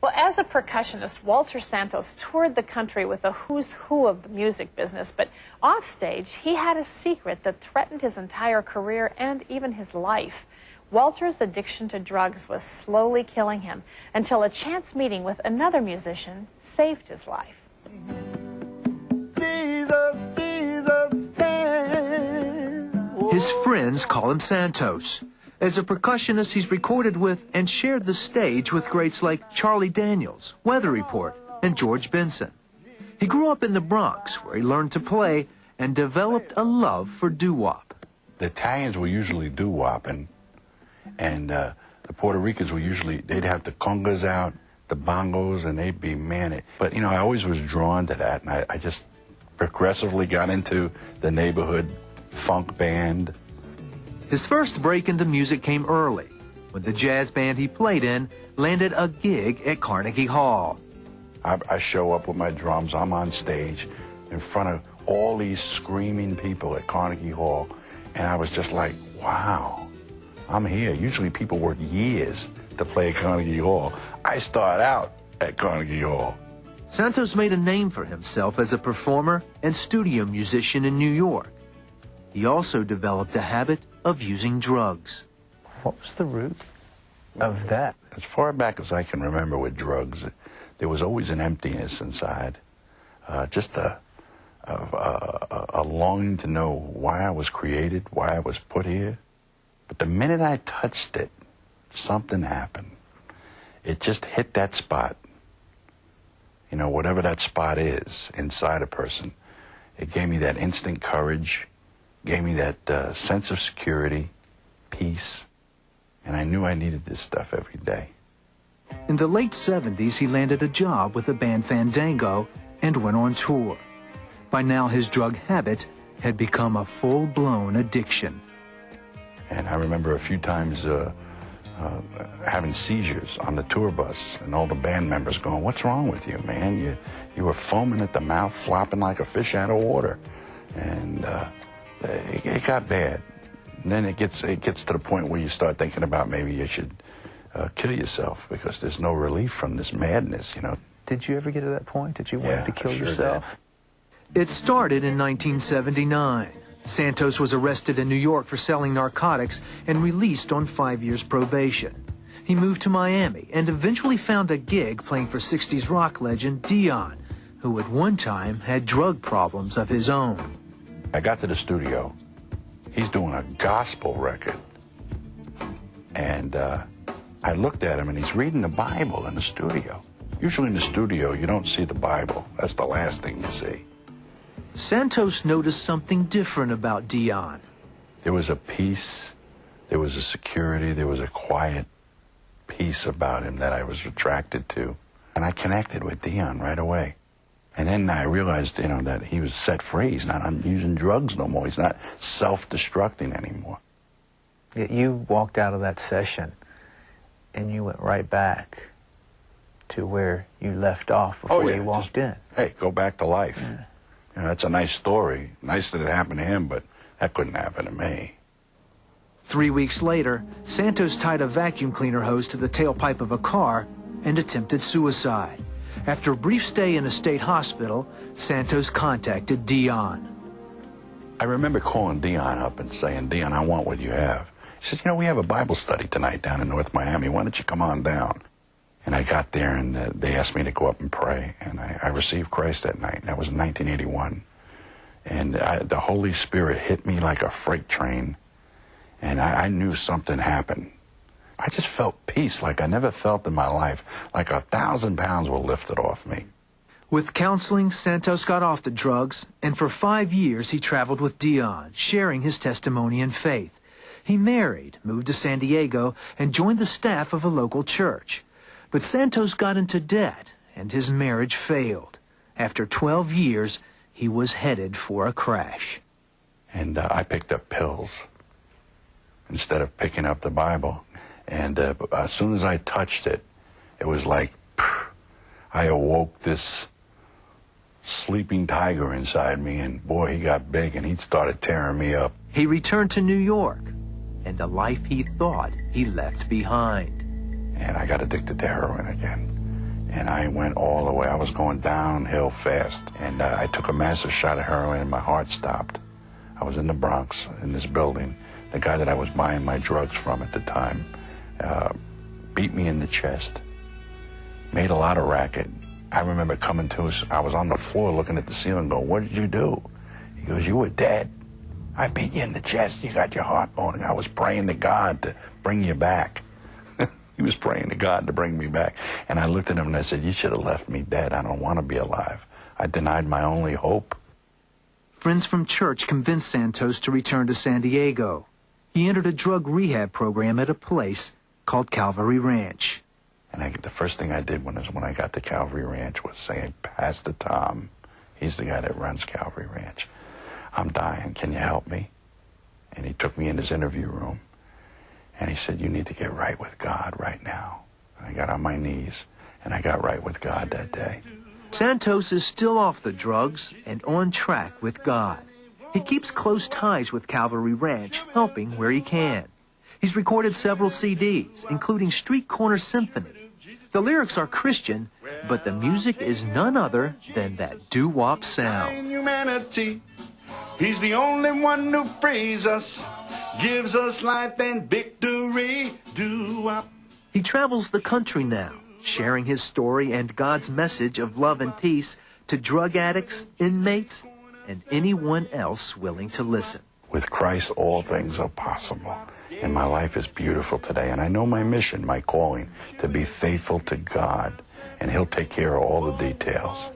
Well, as a percussionist, Walter Santos toured the country with a who's who of the music business, but offstage, he had a secret that threatened his entire career and even his life. Walter's addiction to drugs was slowly killing him until a chance meeting with another musician saved his life. His friends call him Santos. As a percussionist, he's recorded with and shared the stage with greats like Charlie Daniels, Weather Report, and George Benson. He grew up in the Bronx, where he learned to play and developed a love for doo-wop. The Italians were usually doo-wopping, and the Puerto Ricans were usually, they'd have the congas out, the bongos, and they'd be manic. But, you know, I always was drawn to that, and I just progressively got into the neighborhood funk band. His first break into music came early, when the jazz band he played in landed a gig at Carnegie Hall. I show up with my drums, I'm on stage in front of all these screaming people at Carnegie Hall, and I was just like, wow, I'm here. Usually people work years to play at Carnegie Hall. I start out at Carnegie Hall. Santos made a name for himself as a performer and studio musician in New York. He also developed a habit of using drugs. What was the root of that? As far back as I can remember with drugs, there was always an emptiness inside, just a longing to know why I was created, why I was put here. But the minute I touched it, something happened. It just hit that spot. You know, whatever that spot is inside a person, it gave me that instant courage, gave me that sense of security, peace, and I knew I needed this stuff every day. In the late 70s, he landed a job with the band Fandango and went on tour. By now, his drug habit had become a full-blown addiction. And I remember a few times having seizures on the tour bus, and all the band members going, "What's wrong with you, man? You were foaming at the mouth, flopping like a fish out of water." And it got bad. And then it gets to the point where you start thinking about maybe you should kill yourself, because there's no relief from this madness, you know. Did you ever get to that point? Did you want to kill yourself? It started in 1979. Santos was arrested in New York for selling narcotics and released on 5 years probation. He moved to Miami and eventually found a gig playing for 60s rock legend Dion, who at one time had drug problems of his own. I got to the studio. He's doing a gospel record. And I looked at him, and he's reading the Bible in the studio. Usually in the studio, you don't see the Bible. That's the last thing you see. Santos noticed something different about Dion. There was a peace, there was a security, there was a quiet peace about him that I was attracted to. And I connected with Dion right away. And then I realized, you know, that he was set free. He's not using drugs no more. He's not self-destructing anymore. Yet you walked out of that session and you went right back to where you left off before you walked in. Hey, go back to life. Yeah. You know, that's a nice story. Nice that it happened to him, but that couldn't happen to me. 3 weeks later, Santos tied a vacuum cleaner hose to the tailpipe of a car and attempted suicide. After a brief stay in a state hospital, Santos contacted Dion. I remember calling Dion up and saying, "Dion, I want what you have." He said, "You know, we have a Bible study tonight down in North Miami. Why don't you come on down?" And I got there, and they asked me to go up and pray. And I received Christ that night. That was in 1981. And the Holy Spirit hit me like a freight train. And I knew something happened. I just felt peace like I never felt in my life, like 1,000 pounds were lifted off me. With counseling, Santos got off the drugs, and for 5 years he traveled with Dion, sharing his testimony and faith. He married, moved to San Diego, and joined the staff of a local church. But Santos got into debt, and his marriage failed. After 12 years, he was headed for a crash. And I picked up pills instead of picking up the Bible. And as soon as I touched it, it was like I awoke this sleeping tiger inside me, and boy, he got big, and he started tearing me up. He returned to New York, and the life he thought he left behind. And I got addicted to heroin again. And I went all the way. I was going downhill fast. And I took a massive shot of heroin and my heart stopped. I was in the Bronx, in this building. The guy that I was buying my drugs from at the time beat me in the chest, made a lot of racket. I remember coming to us, I was on the floor looking at the ceiling going, "What did you do?" He goes, "You were dead. I beat you in the chest. You got your heart going." I was praying to God to bring you back. He was praying to God to bring me back. And I looked at him and I said, "You should have left me dead. I don't want to be alive." I denied my only hope. Friends from church convinced Santos to return to San Diego. He entered a drug rehab program at a place called Calvary Ranch. And the first thing I did when I got to Calvary Ranch was say, "Pastor Tom, he's the guy that runs Calvary Ranch. I'm dying. Can you help me?" And he took me in his interview room. And he said, "You need to get right with God right now." And I got on my knees, and I got right with God that day. Santos is still off the drugs and on track with God. He keeps close ties with Calvary Ranch, helping where he can. He's recorded several CDs, including Street Corner Symphony. The lyrics are Christian, but the music is none other than that doo-wop sound. Humanity, he's the only one who frees us, gives us life and victory. Doo-wop. He travels the country now, sharing his story and God's message of love and peace to drug addicts, inmates, and anyone else willing to listen. With Christ, all things are possible. And my life is beautiful today. And I know my mission, my calling, to be faithful to God. And He'll take care of all the details.